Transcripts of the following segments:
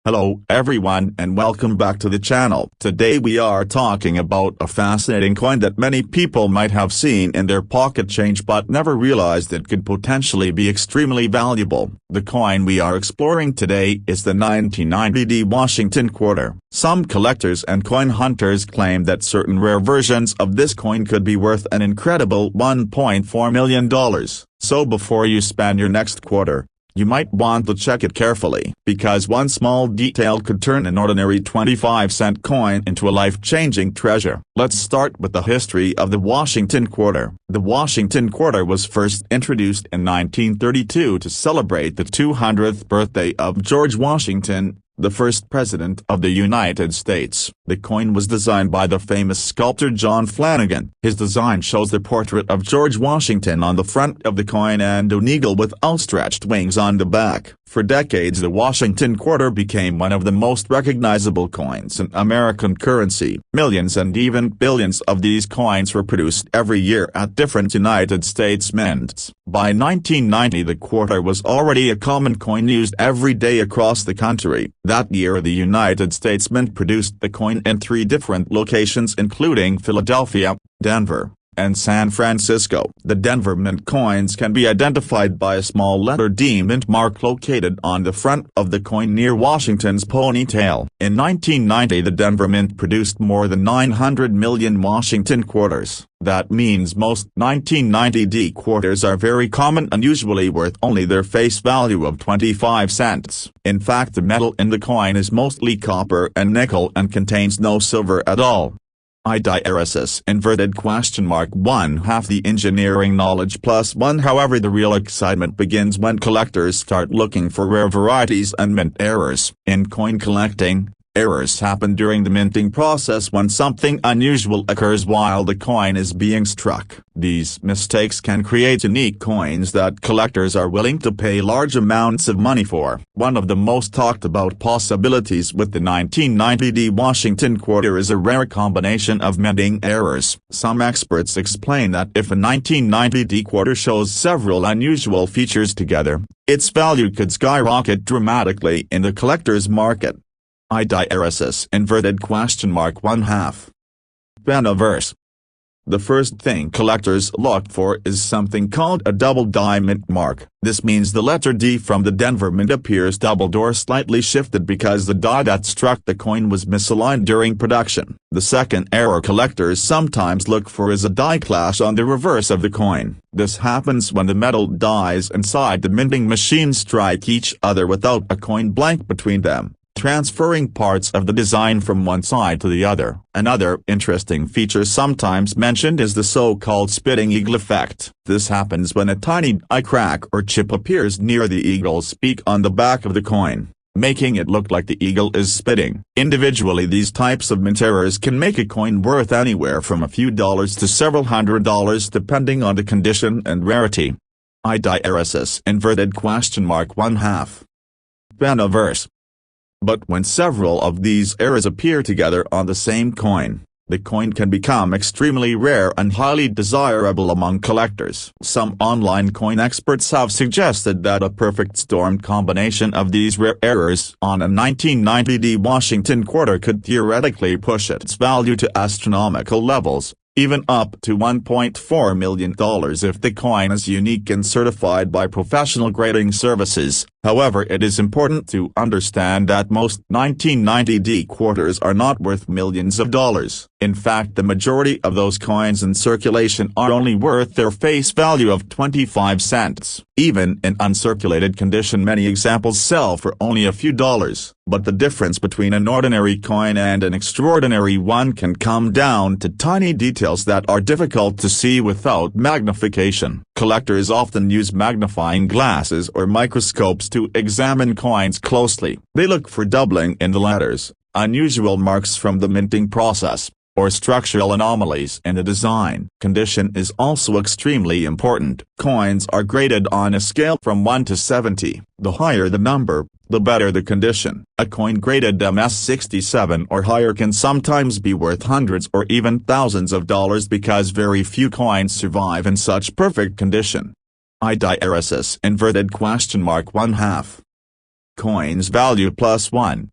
Hello everyone and welcome back to the channel. Today we are talking about a fascinating coin that many people might have seen in their pocket change but never realized it could potentially be extremely valuable. The coin we are exploring today is the 1990 Washington quarter. Some collectors and coin hunters claim that certain rare versions of this coin could be worth an incredible $1.4 million. So before you spend your next quarter, you might want to check it carefully, because one small detail could turn an ordinary 25-cent coin into a life-changing treasure. Let's start with the history of the Washington quarter. The Washington quarter was first introduced in 1932 to celebrate the 200th birthday of George Washington, the first president of the United States. The coin was designed by the famous sculptor John Flanagan. His design shows the portrait of George Washington on the front of the coin and an eagle with outstretched wings on the back. For decades the Washington quarter became one of the most recognizable coins in American currency. Millions and even billions of these coins were produced every year at different United States mints. By 1990 the quarter was already a common coin used every day across the country. That year the United States Mint produced the coin in 3 different locations including Philadelphia, Denver, and San Francisco. The Denver Mint coins can be identified by a small letter D mint mark located on the front of the coin near Washington's ponytail. In 1990 the Denver Mint produced more than 900 million Washington quarters. That means most 1990 D quarters are very common and usually worth only their face value of 25 cents. In fact the metal in the coin is mostly copper and nickel and contains no silver at all. IDRSS inverted question mark 1/2 the engineering knowledge plus 1. However, the real excitement begins when collectors start looking for rare varieties and mint errors. In coin collecting, errors happen during the minting process when something unusual occurs while the coin is being struck. These mistakes can create unique coins that collectors are willing to pay large amounts of money for. One of the most talked about possibilities with the 1990 D Washington quarter is a rare combination of minting errors. Some experts explain that if a 1990 D quarter shows several unusual features together, its value could skyrocket dramatically in the collector's market. IDRSS inverted question mark 1/2. Beneverse. The first thing collectors look for is something called a double die mint mark. This means the letter D from the Denver Mint appears doubled or slightly shifted because the die that struck the coin was misaligned during production. The second error collectors sometimes look for is a die clash on the reverse of the coin. This happens when the metal dies inside the minting machine strike each other without a coin blank between them, transferring parts of the design from one side to the other. Another interesting feature sometimes mentioned is the so-called spitting eagle effect. This happens when a tiny die crack or chip appears near the eagle's beak on the back of the coin, making it look like the eagle is spitting. Individually these types of mint errors can make a coin worth anywhere from a few dollars to several $100s depending on the condition and rarity. IDRSS inverted question mark 1/2. Beneverse. But when several of these errors appear together on the same coin, the coin can become extremely rare and highly desirable among collectors. Some online coin experts have suggested that a perfect storm combination of these rare errors on a 1990 D Washington quarter could theoretically push its value to astronomical levels, even up to $1.4 million if the coin is unique and certified by professional grading services. However, it is important to understand that most 1990 D quarters are not worth millions of dollars. In fact, the majority of those coins in circulation are only worth their face value of 25 cents. Even in uncirculated condition many examples sell for only a few dollars. But the difference between an ordinary coin and an extraordinary one can come down to tiny details that are difficult to see without magnification. Collectors often use magnifying glasses or microscopes to examine coins closely. They look for doubling in the letters, unusual marks from the minting process, or structural anomalies in the design. Condition is also extremely important. Coins are graded on a scale from 1 to 70. The higher the number, the better the condition. A coin graded MS-67 or higher can sometimes be worth hundreds or even thousands of dollars because very few coins survive in such perfect condition. IDRSS inverted question mark 1/2. Coins value +1.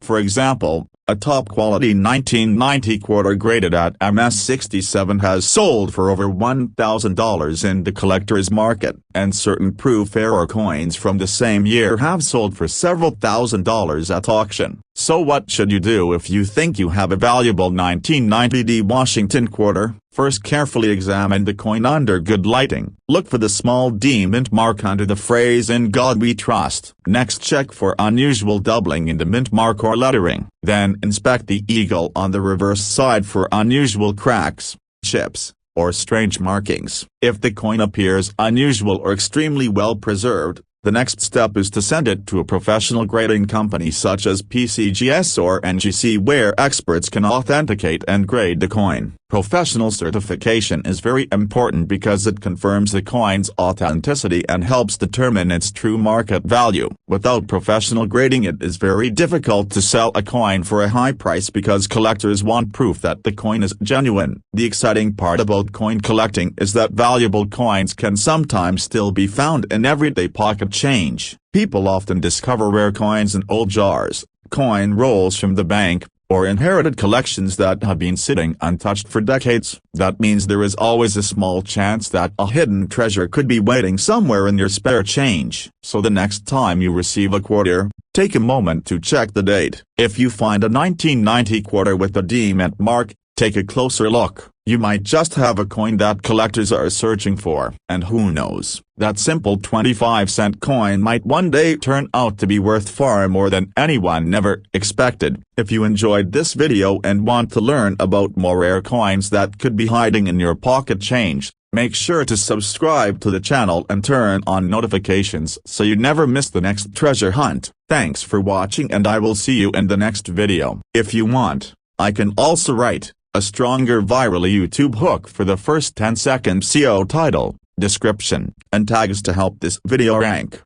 For example, a top-quality 1990 quarter graded at MS67 has sold for over $1,000 in the collector's market, and certain proof error coins from the same year have sold for several $1,000s at auction. So what should you do if you think you have a valuable 1990 Washington quarter? First, carefully examine the coin under good lighting. Look for the small D mint mark under the phrase "In God We Trust." Next, check for unusual doubling in the mint mark or lettering. Then inspect the eagle on the reverse side for unusual cracks, chips, or strange markings. If the coin appears unusual or extremely well preserved, the next step is to send it to a professional grading company such as PCGS or NGC, where experts can authenticate and grade the coin. Professional certification is very important because it confirms the coin's authenticity and helps determine its true market value. Without professional grading, it is very difficult to sell a coin for a high price because collectors want proof that the coin is genuine. The exciting part about coin collecting is that valuable coins can sometimes still be found in everyday pocket change. People often discover rare coins in old jars, coin rolls from the bank, or inherited collections that have been sitting untouched for decades. That means there is always a small chance that a hidden treasure could be waiting somewhere in your spare change. So the next time you receive a quarter, take a moment to check the date. If you find a 1990 quarter with a D mint mark, take a closer look. You might just have a coin that collectors are searching for. And who knows, that simple 25-cent coin might one day turn out to be worth far more than anyone ever expected. If you enjoyed this video and want to learn about more rare coins that could be hiding in your pocket change, make sure to subscribe to the channel and turn on notifications so you never miss the next treasure hunt. Thanks for watching, and I will see you in the next video. If you want, I can also write a stronger viral YouTube hook for the first 10-second SEO title, description, and tags to help this video rank.